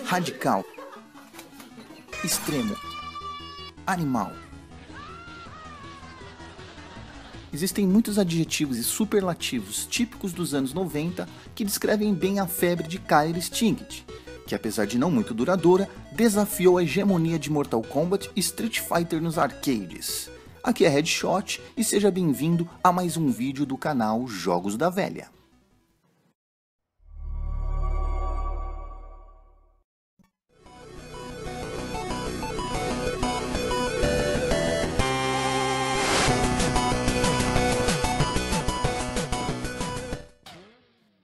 radical, extremo, animal. Existem muitos adjetivos e superlativos típicos dos anos 90 que descrevem bem a febre de Killer Instinct, que apesar de não muito duradoura, desafiou a hegemonia de Mortal Kombat e Street Fighter nos arcades. Aqui é Headshot e seja bem-vindo a mais um vídeo do canal Jogos da Velha.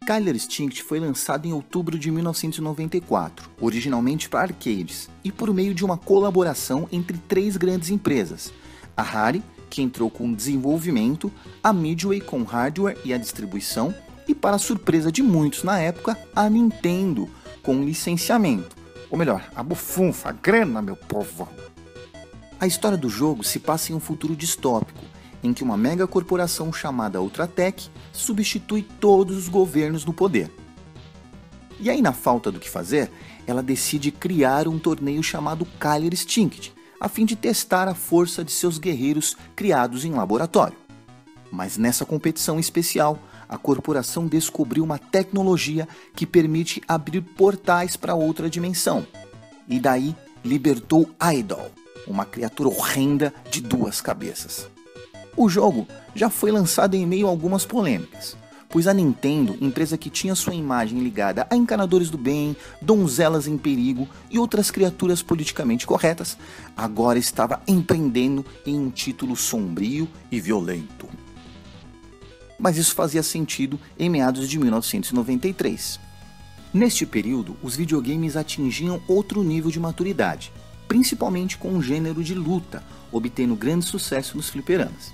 Killer Instinct foi lançado em outubro de 1994, originalmente para arcades, e por meio de uma colaboração entre três grandes empresas: a Rare, que entrou com o desenvolvimento, a Midway com o hardware e a distribuição, e para surpresa de muitos na época, a Nintendo com o licenciamento, ou melhor, a bufunfa, a grana, meu povo. A história do jogo se passa em um futuro distópico, em que uma mega corporação chamada Ultratech substitui todos os governos no poder. E aí, na falta do que fazer, ela decide criar um torneio chamado Killer Instinct, a fim de testar a força de seus guerreiros criados em laboratório. Mas nessa competição especial, a corporação descobriu uma tecnologia que permite abrir portais para outra dimensão, e daí libertou Idol, uma criatura horrenda de duas cabeças. O jogo já foi lançado em meio a algumas polêmicas, pois a Nintendo, empresa que tinha sua imagem ligada a encanadores do bem, donzelas em perigo e outras criaturas politicamente corretas, agora estava empreendendo em um título sombrio e violento. Mas isso fazia sentido em meados de 1993. Neste período, os videogames atingiam outro nível de maturidade, principalmente com o gênero de luta, obtendo grande sucesso nos fliperamas.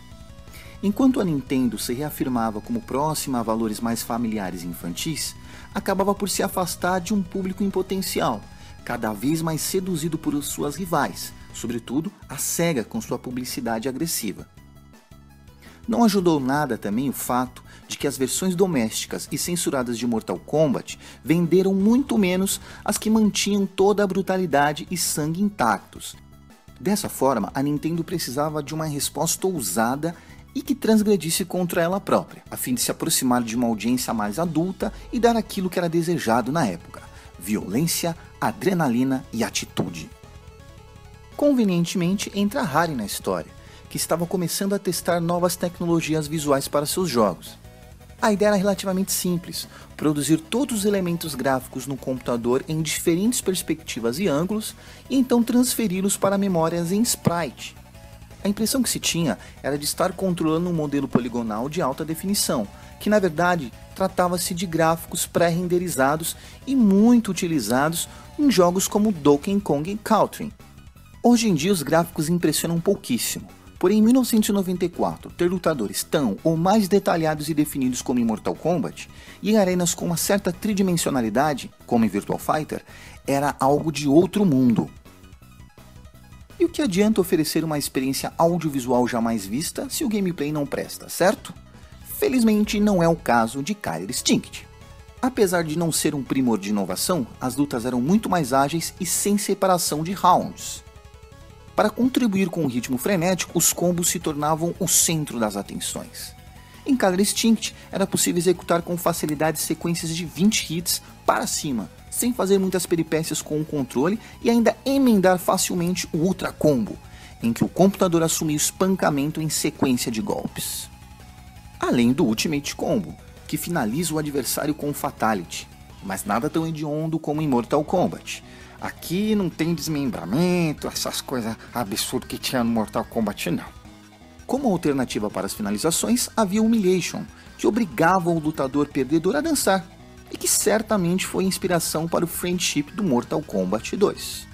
Enquanto a Nintendo se reafirmava como próxima a valores mais familiares e infantis, acabava por se afastar de um público em potencial, cada vez mais seduzido por suas rivais, sobretudo a Sega com sua publicidade agressiva. Não ajudou nada também o fato de que as versões domésticas e censuradas de Mortal Kombat venderam muito menos as que mantinham toda a brutalidade e sangue intactos. Dessa forma, a Nintendo precisava de uma resposta ousada e que transgredisse contra ela própria, a fim de se aproximar de uma audiência mais adulta e dar aquilo que era desejado na época: violência, adrenalina e atitude. Convenientemente entra a Rare na história, que estava começando a testar novas tecnologias visuais para seus jogos. A ideia era relativamente simples: produzir todos os elementos gráficos no computador em diferentes perspectivas e ângulos e então transferi-los para memórias em sprite. A impressão que se tinha era de estar controlando um modelo poligonal de alta definição, que na verdade tratava-se de gráficos pré-renderizados e muito utilizados em jogos como Donkey Kong Country. Hoje em dia os gráficos impressionam pouquíssimo, porém em 1994 ter lutadores tão ou mais detalhados e definidos como em Mortal Kombat e em arenas com uma certa tridimensionalidade, como em Virtua Fighter, era algo de outro mundo. E o que adianta oferecer uma experiência audiovisual jamais vista se o gameplay não presta, certo? Felizmente não é o caso de Killer Instinct. Apesar de não ser um primor de inovação, as lutas eram muito mais ágeis e sem separação de rounds. Para contribuir com o ritmo frenético, os combos se tornavam o centro das atenções. Em Killer Instinct, era possível executar com facilidade sequências de 20 hits para cima, sem fazer muitas peripécias com o controle e ainda emendar facilmente o Ultra Combo, em que o computador assumia o espancamento em sequência de golpes. Além do Ultimate Combo, que finaliza o adversário com Fatality, mas nada tão hediondo como em Mortal Kombat. Aqui não tem desmembramento, essas coisas absurdas que tinha no Mortal Kombat não. Como alternativa para as finalizações, havia Humiliation, que obrigava o lutador perdedor a dançar, e que certamente foi inspiração para o Friendship do Mortal Kombat 2.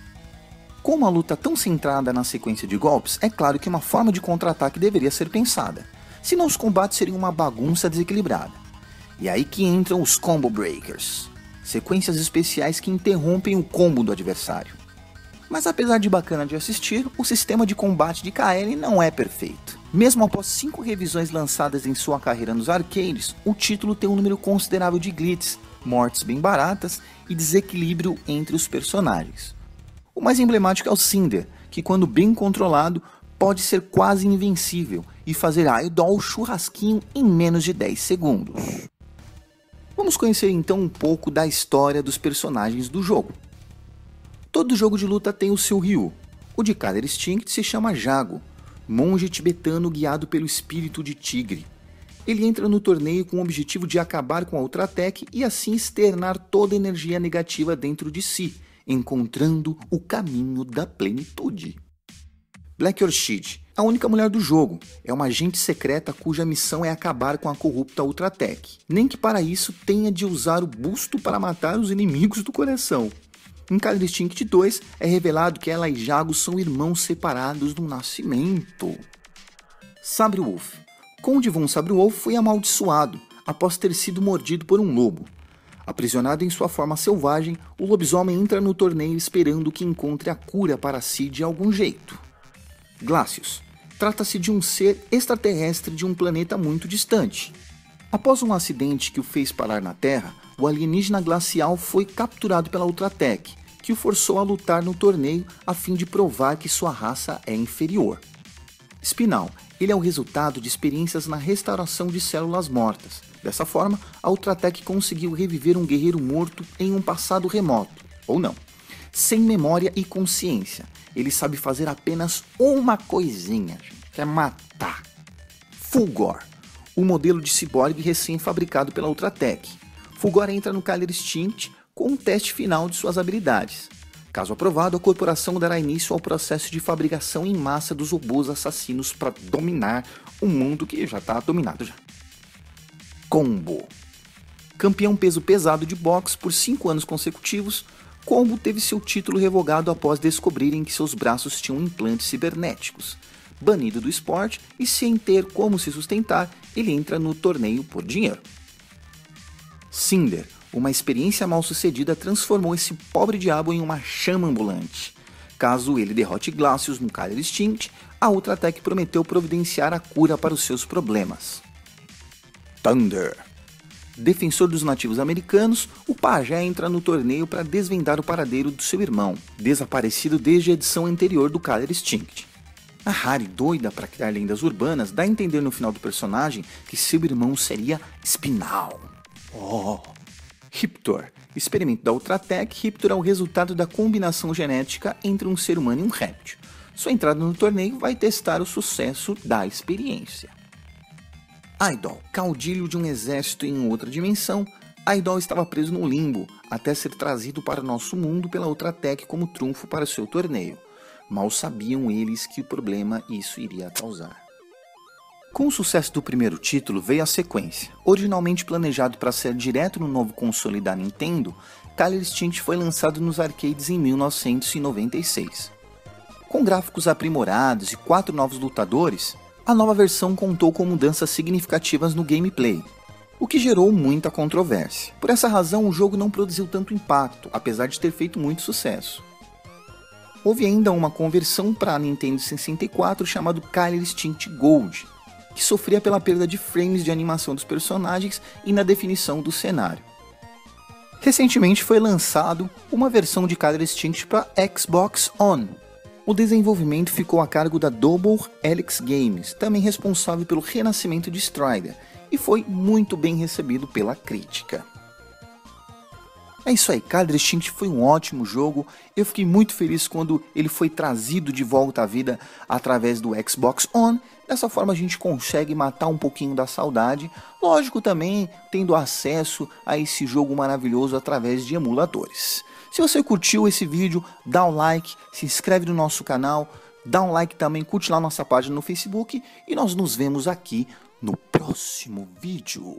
Com uma luta tão centrada na sequência de golpes, é claro que uma forma de contra-ataque deveria ser pensada, senão os combates seriam uma bagunça desequilibrada. E aí que entram os Combo Breakers, sequências especiais que interrompem o combo do adversário. Mas apesar de bacana de assistir, o sistema de combate de KL não é perfeito. Mesmo após 5 revisões lançadas em sua carreira nos arcades, o título tem um número considerável de glitches, mortes bem baratas e desequilíbrio entre os personagens. O mais emblemático é o Cinder, que quando bem controlado pode ser quase invencível e fazer Idol churrasquinho em menos de 10 segundos. Vamos conhecer então um pouco da história dos personagens do jogo. Todo jogo de luta tem o seu Ryu. O de Killer Instinct se chama Jago, monge tibetano guiado pelo espírito de tigre. Ele entra no torneio com o objetivo de acabar com a Ultratech e assim externar toda a energia negativa dentro de si, encontrando o caminho da plenitude. Black Orchid, a única mulher do jogo, é uma agente secreta cuja missão é acabar com a corrupta Ultratech, nem que para isso tenha de usar o busto para matar os inimigos do coração. Em Killer Instinct 2 é revelado que ela e Jago são irmãos separados no nascimento. Sabre Wolf. Conde von Sabre Wolf foi amaldiçoado após ter sido mordido por um lobo. Aprisionado em sua forma selvagem, o lobisomem entra no torneio esperando que encontre a cura para si de algum jeito. Glacius. Trata-se de um ser extraterrestre de um planeta muito distante. Após um acidente que o fez parar na Terra, o alienígena glacial foi capturado pela Ultratech, que o forçou a lutar no torneio a fim de provar que sua raça é inferior. Spinal. Ele é o resultado de experiências na restauração de células mortas. Dessa forma, a Ultratech conseguiu reviver um guerreiro morto em um passado remoto, ou não, sem memória e consciência. Ele sabe fazer apenas uma coisinha, que é matar. Fulgor, o modelo de ciborgue recém-fabricado pela Ultratech. Fulgor entra no Killer Instinct com um teste final de suas habilidades. Caso aprovado, a corporação dará início ao processo de fabricação em massa dos robôs assassinos para dominar o mundo que já está dominado já. Combo. Campeão peso pesado de boxe por 5 anos consecutivos, Combo teve seu título revogado após descobrirem que seus braços tinham implantes cibernéticos. Banido do esporte e sem ter como se sustentar, ele entra no torneio por dinheiro. Cinder, uma experiência mal sucedida, transformou esse pobre diabo em uma chama ambulante. Caso ele derrote Glacius no Killer Instinct, a Ultratech prometeu providenciar a cura para os seus problemas. Thunder. Defensor dos nativos americanos, o pajé entra no torneio para desvendar o paradeiro do seu irmão, desaparecido desde a edição anterior do Killer Instinct. A Harry, doida para criar lendas urbanas, dá a entender no final do personagem que seu irmão seria Spinal. Riptor. Experimento da Ultratech, Riptor é o resultado da combinação genética entre um ser humano e um réptil. Sua entrada no torneio vai testar o sucesso da experiência. Idol, caudilho de um exército em outra dimensão, Idol estava preso no limbo, até ser trazido para o nosso mundo pela Ultratech como trunfo para seu torneio. Mal sabiam eles que problema isso iria causar. Com o sucesso do primeiro título veio a sequência. Originalmente planejado para ser direto no novo console da Nintendo, Killer Instinct foi lançado nos arcades em 1996. Com gráficos aprimorados e 4 novos lutadores, a nova versão contou com mudanças significativas no gameplay, o que gerou muita controvérsia. Por essa razão, o jogo não produziu tanto impacto, apesar de ter feito muito sucesso. Houve ainda uma conversão para a Nintendo 64 chamado Killer Instinct Gold, que sofria pela perda de frames de animação dos personagens e na definição do cenário. Recentemente foi lançado uma versão de Killer Instinct para Xbox One. O desenvolvimento ficou a cargo da Double Helix Games, também responsável pelo renascimento de Strider, e foi muito bem recebido pela crítica. É isso aí, Killer Instinct foi um ótimo jogo, eu fiquei muito feliz quando ele foi trazido de volta à vida através do Xbox One. Dessa forma a gente consegue matar um pouquinho da saudade, lógico também tendo acesso a esse jogo maravilhoso através de emuladores. Se você curtiu esse vídeo, dá um like, se inscreve no nosso canal, dá um like também, curte lá nossa página no Facebook e nós nos vemos aqui no próximo vídeo.